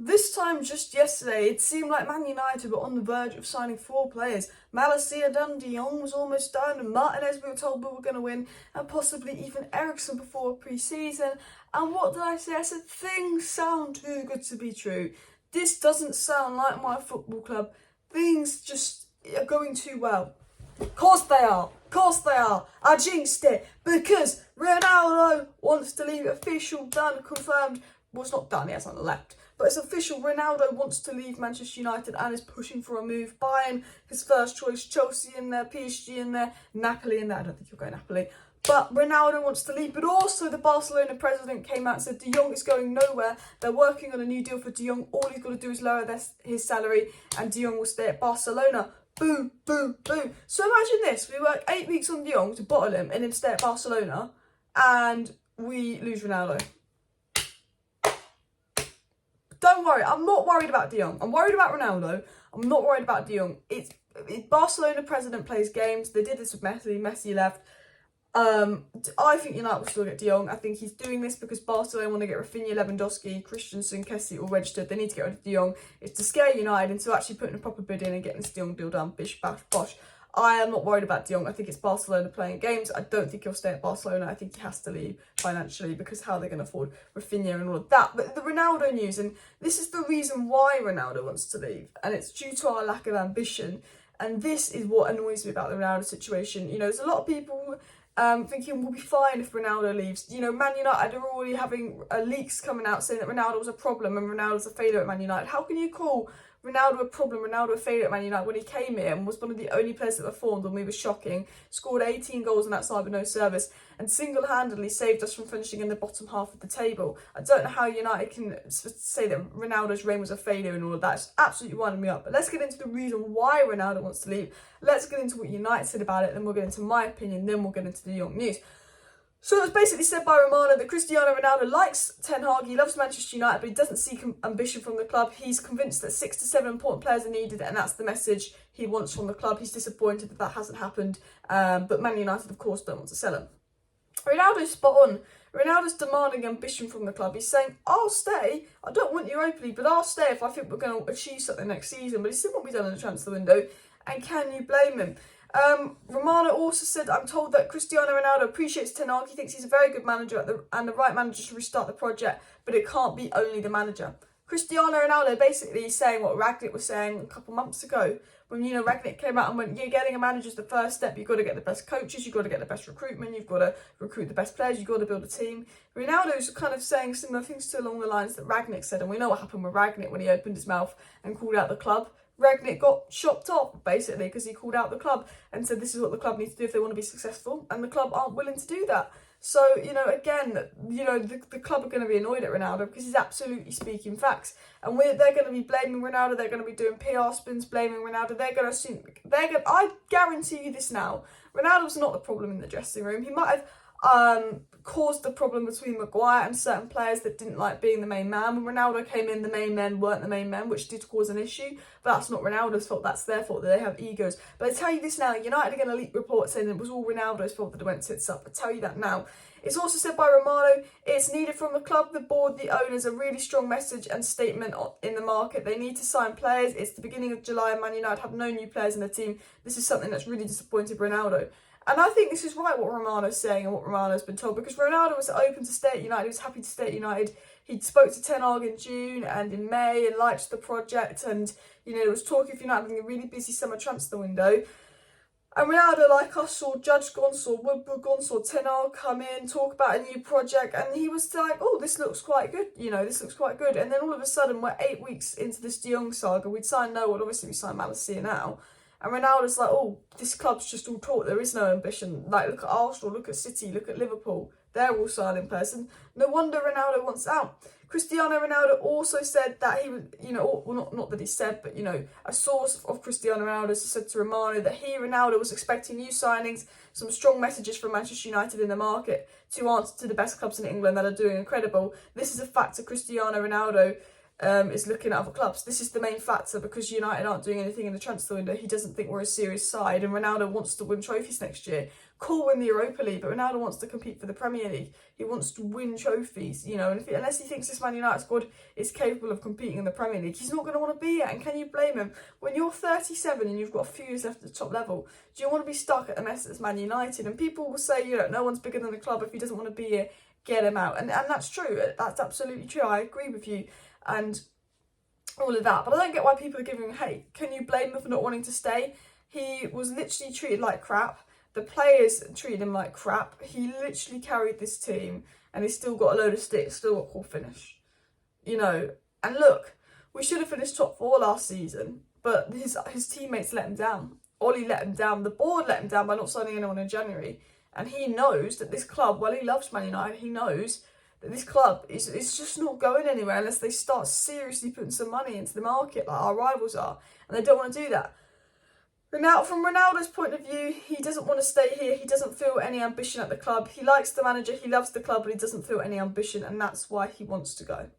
this time just yesterday, it seemed like Man United were on the verge of signing 4 players. Malacia done, De Jong was almost done, and Martinez we were told we were going to win, and possibly even Eriksen before pre-season. And what did I say? I said, things sound too good to be true. This doesn't sound like my football club. Things just are going too well. Of course they are. Of course they are. I jinxed it because Ronaldo wants to leave. Official, done, confirmed. Well, it's not done, he hasn't left. But it's official, Ronaldo wants to leave Manchester United and is pushing for a move. Bayern, his first choice, Chelsea in there, PSG in there, Napoli in there. I don't think he'll go Napoli. But Ronaldo wants to leave. But also the Barcelona president came out and said De Jong is going nowhere. They're working on a new deal for De Jong. All he's got to do is lower his salary and De Jong will stay at Barcelona. Boom, boom, boom. So imagine this. We work 8 weeks on De Jong to bottle him and then stay at Barcelona and we lose Ronaldo. Don't worry, I'm not worried about De Jong. I'm worried about Ronaldo. I'm not worried about De Jong. It's Barcelona president plays games. They did this with Messi. Messi left. I think United will still get De Jong. I think he's doing this because Barcelona want to get Rafinha, Lewandowski, Christensen, Kessie all registered. They need to get rid of De Jong. It's to scare United into actually putting a proper bid in and getting this De Jong deal done. Bish, bash, bosh. I am not worried about De Jong. I think it's Barcelona playing games. I don't think he'll stay at Barcelona. I think he has to leave financially because how they're going to afford Rafinha and all of that. But the Ronaldo news, and this is the reason why Ronaldo wants to leave, and it's due to our lack of ambition. And this is what annoys me about the Ronaldo situation. You know, there's a lot of people thinking we'll be fine if Ronaldo leaves. You know, Man United are already having leaks coming out saying that Ronaldo was a problem and Ronaldo's a failure at Man United. How can you call Ronaldo a problem, Ronaldo a failure at Man United when he came here and was one of the only players that performed when we were shocking, scored 18 goals on that side with no service, and single-handedly saved us from finishing in the bottom half of the table? I don't know how United can say that Ronaldo's reign was a failure and all of that. It's absolutely winding me up. But let's get into the reason why Ronaldo wants to leave. Let's get into what United said about it, then we'll get into my opinion, then we'll get into the young news. So it was basically said by Romano that Cristiano Ronaldo likes Ten Hag, he loves Manchester United, but he doesn't see ambition from the club. He's convinced that 6 to 7 important players are needed, and that's the message he wants from the club. He's disappointed that that hasn't happened, but Man United, of course, don't want to sell him. Ronaldo's spot on. Ronaldo's demanding ambition from the club. He's saying, I'll stay. I don't want Europa League, but I'll stay if I think we're going to achieve something next season. But he still won't be done in the transfer window, and can you blame him? Romano also said, I'm told that Cristiano Ronaldo appreciates Ten Hag. He thinks he's a very good manager and the right manager to restart the project, but it can't be only the manager. Cristiano Ronaldo basically is saying what Ragnick was saying a couple months ago when, you know, Ragnick came out and went, yeah, getting a manager is the first step. You've got to get the best coaches, you've got to get the best recruitment, you've got to recruit the best players, you've got to build a team. Ronaldo's kind of saying similar things to along the lines that Ragnick said, and we know what happened with Ragnick when he opened his mouth and called out the club. Ragnick got chopped off, basically, because he called out the club and said this is what the club needs to do if they want to be successful, and the club aren't willing to do that. So, you know, again, you know, the club are going to be annoyed at Ronaldo because he's absolutely speaking facts. And they're going to be blaming Ronaldo, they're going to be doing PR spins, blaming Ronaldo. I guarantee you this now, Ronaldo's not the problem in the dressing room. He might have caused the problem between Maguire and certain players that didn't like being the main man. When Ronaldo came in, the main men weren't the main men, which did cause an issue. But that's not Ronaldo's fault, that's their fault, that they have egos. But I tell you this now, United are going to leak reports saying it was all Ronaldo's fault that it went tits up. I tell you that now. It's also said by Romano, it's needed from the club, the board, the owners, a really strong message and statement in the market. They need to sign players. It's the beginning of July and Man United have no new players in the team. This is something that's really disappointed Ronaldo. And I think this is right what Romano's saying and what Romano's been told, because Ronaldo was open to stay at United. He was happy to stay at United. He spoke to Ten Hag in June and in May and liked the project, and, you know, there was talk of United having a really busy summer transfer window. And Ronaldo, like us, saw Judge gone, saw Woodward gone, saw Ten Hag come in, talk about a new project, and he was like, oh, this looks quite good, you know, this looks quite good. And then all of a sudden, we're 8 weeks into this De Jong saga. We'd signed no one, obviously we signed Malacia now. And Ronaldo's like, oh, this club's just all talk, there is no ambition. Like, look at Arsenal, look at City, look at Liverpool. They're all signing person. No wonder Ronaldo wants out. Cristiano Ronaldo also said that he would, you know, well, not that he said, but, you know, a source of Cristiano Ronaldo said to Romano that Ronaldo was expecting new signings, some strong messages from Manchester United in the market to answer to the best clubs in England that are doing incredible. This is a fact to Cristiano Ronaldo. is looking at other clubs. This is the main factor, because United aren't doing anything in the transfer window. He doesn't think we're a serious side, and Ronaldo wants to win trophies next year. Cool, win the Europa League, but Ronaldo wants to compete for the Premier League. He wants to win trophies, you know, and unless he thinks this Man United squad is capable of competing in the Premier League, he's not going to want to be it. And can you blame him? When you're 37 and you've got a few years left at the top level, do you want to be stuck at the mess that's Man United? And people will say, you know, no one's bigger than the club. If he doesn't want to be here, get him out. And that's true. That's absolutely true. I agree with you. And all of that. But I don't get why people are giving him hate. Can you blame him for not wanting to stay? He was literally treated like crap. The players treated him like crap. He literally carried this team, and he's still got a load of sticks, still got called finish. You know, and look, we should have finished top 4 last season, but his teammates let him down. Ollie let him down. The board let him down by not signing anyone in January. And he knows that this club, well, he loves Man United, he knows that this club is just not going anywhere unless they start seriously putting some money into the market like our rivals are. And they don't want to do that. From Ronaldo's point of view, he doesn't want to stay here. He doesn't feel any ambition at the club. He likes the manager, he loves the club, but he doesn't feel any ambition, and that's why he wants to go.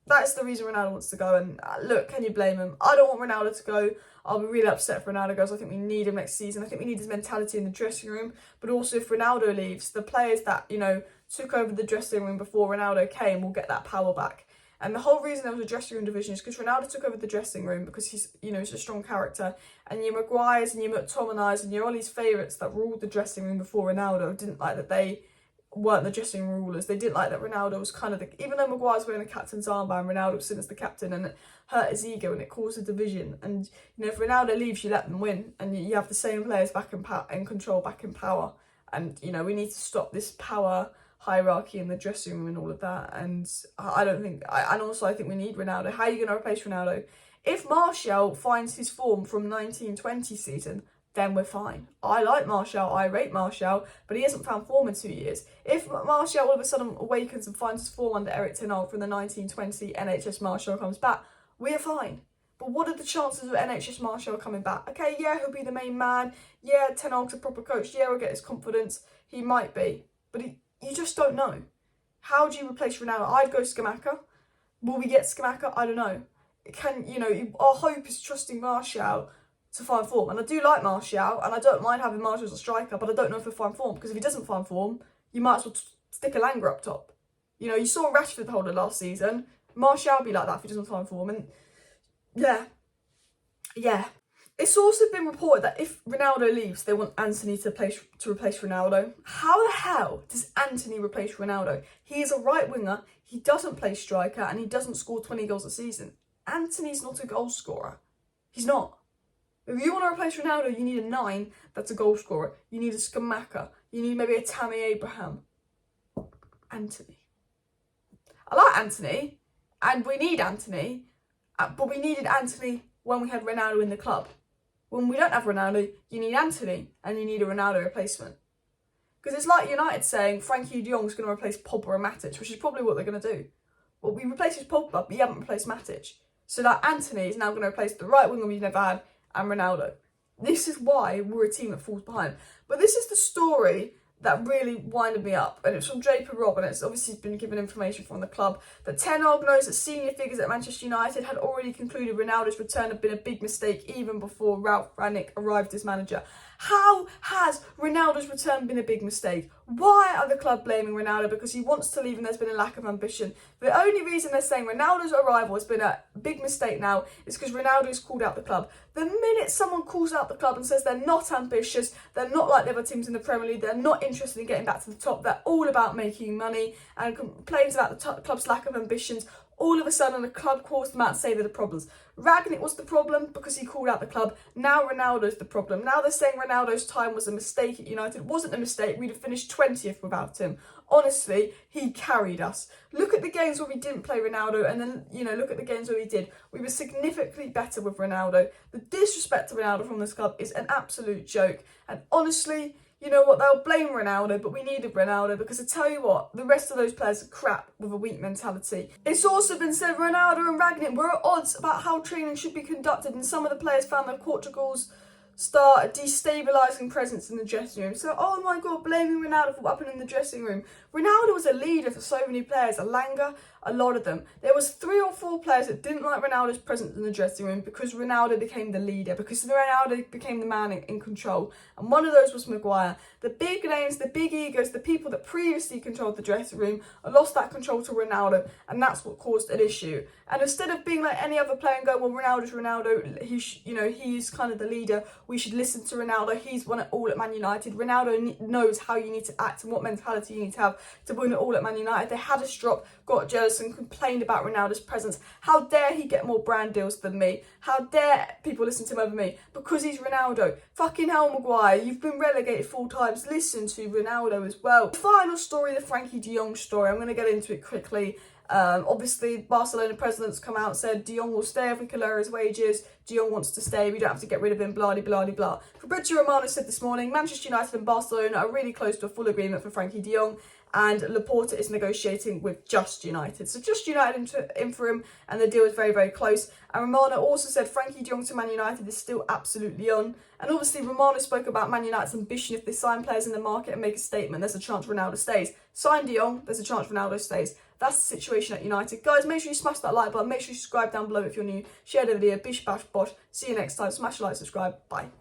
That's the reason Ronaldo wants to go, and look, can you blame him? I don't want Ronaldo to go. I'll be really upset if Ronaldo goes. I think we need him next season. I think we need his mentality in the dressing room, but also if Ronaldo leaves, the players that, you know, took over the dressing room before Ronaldo came will get that power back. And the whole reason there was a dressing room division is because Ronaldo took over the dressing room because he's, you know, he's a strong character. And your Maguires and your McTominay's and your Ollie's favourites that ruled the dressing room before Ronaldo didn't like that they weren't the dressing room rulers. They didn't like that Ronaldo was kind of the... Even though Maguire's wearing the captain's armband, Ronaldo was seen as the captain, and it hurt his ego and it caused a division. And, you know, if Ronaldo leaves, you let them win. And you have the same players back in control, back in power. And, you know, we need to stop this power hierarchy in the dressing room and all of that. And I don't think... and also, I think we need Ronaldo. How are you going to replace Ronaldo? If Martial finds his form from 1920 season, then we're fine. I like Martial, I rate Martial, but he hasn't found form in 2 years. If Martial all of a sudden awakens and finds his form under Eric Ten Hag from the 1920 NHS Martial comes back, we're fine. But what are the chances of NHS Martial coming back? Okay, yeah, he'll be the main man. Yeah, Ten Hag's a proper coach. Yeah, he'll get his confidence. He might be. But you just don't know. How do you replace Ronaldo? I'd go Scamacca. Will we get Scamacca? I don't know. Our hope is trusting Martial to find form. And I do like Martial, and I don't mind having Martial as a striker, but I don't know if he'll find form, because if he doesn't find form, you might as well stick a Langer up top. You know, you saw Rashford hold it last season. Martial be like that if he doesn't find form. And yeah. It's also been reported that if Ronaldo leaves, they want Antony to replace Ronaldo. How the hell does Antony replace Ronaldo? He is a right winger, he doesn't play striker, and he doesn't score 20 goals a season. Antony's not a goal scorer. He's not. If you want to replace Ronaldo, you need a 9 that's a goal scorer. You need a Scamacca. You need maybe a Tammy Abraham. Antony. I like Antony, and we need Antony, but we needed Antony when we had Ronaldo in the club. When we don't have Ronaldo, you need Antony, and you need a Ronaldo replacement. Because it's like United saying Frenkie de Jong's going to replace Pogba and Matic, which is probably what they're going to do. Well, we replaced Pogba, but we haven't replaced Matic. So that Antony is now going to replace the right winger we've never had, and Ronaldo. This is why we're a team that falls behind. But this is the story that really winded me up, and it's from Draper Rob, and it's obviously been given information from the club that Ten Hag knows that senior figures at Manchester United had already concluded Ronaldo's return had been a big mistake even before Ralph Rangnick arrived as manager. How has Ronaldo's return been a big mistake? Why are the club blaming Ronaldo? Because he wants to leave and there's been a lack of ambition. The only reason they're saying Ronaldo's arrival has been a big mistake now is because Ronaldo's called out the club. The minute someone calls out the club and says they're not ambitious, they're not like the other teams in the Premier League, they're not interested in getting back to the top, they're all about making money and complains about the club's lack of ambitions, all of a sudden the club calls them out and say they're the problems. Rangnick was the problem because he called out the club. Now Ronaldo's the problem. Now they're saying Ronaldo's time was a mistake at United. It wasn't a mistake. We'd have finished 20th without him. Honestly, he carried us. Look at the games where we didn't play Ronaldo, and then, look at the games where we did. We were significantly better with Ronaldo. The disrespect to Ronaldo from this club is an absolute joke. And honestly, you know what, they'll blame Ronaldo, but we needed Ronaldo because I tell you what, the rest of those players are crap with a weak mentality. It's also been said Ronaldo and Rangnick were at odds about how training should be conducted, and some of the players found that Portugal's start a destabilising presence in the dressing room. So, oh my God, blaming Ronaldo for what happened in the dressing room. Ronaldo was a leader for so many players, a Langer, a lot of them. There was 3 or 4 players that didn't like Ronaldo's presence in the dressing room because Ronaldo became the leader, because Ronaldo became the man in control. And one of those was Maguire. The big names, the big egos, the people that previously controlled the dressing room lost that control to Ronaldo, and that's what caused an issue. And instead of being like any other player and going, well, Ronaldo's Ronaldo, he's kind of the leader, we should listen to Ronaldo, he's won it all at Man United. Ronaldo knows how you need to act and what mentality you need to have to win it all at Man United. They had a strop, got jealous and complained about Ronaldo's presence. How dare he get more brand deals than me? How dare people listen to him over me? Because he's Ronaldo. Fucking hell, Maguire, you've been relegated 4 times. Listen to Ronaldo as well. The final story, the Frenkie de Jong story. I'm going to get into it quickly. Obviously, Barcelona presidents come out and said De Jong will stay if we can lower his wages. De Jong wants to stay. We don't have to get rid of him. Blah, blah, blah, blah. Fabrizio Romano said this morning, Manchester United and Barcelona are really close to a full agreement for Frenkie de Jong, and Laporta is negotiating with Just United. So Just United in for him, and the deal is very, very close. And Romano also said Frenkie de Jong to Man United is still absolutely on. And obviously Romano spoke about Man United's ambition. If they sign players in the market and make a statement, there's a chance Ronaldo stays. Sign de Jong, there's a chance Ronaldo stays. That's the situation at United. Guys, make sure you smash that like button. Make sure you subscribe down below if you're new. Share the video. Bish, bash, bosh. See you next time. Smash a like, subscribe. Bye.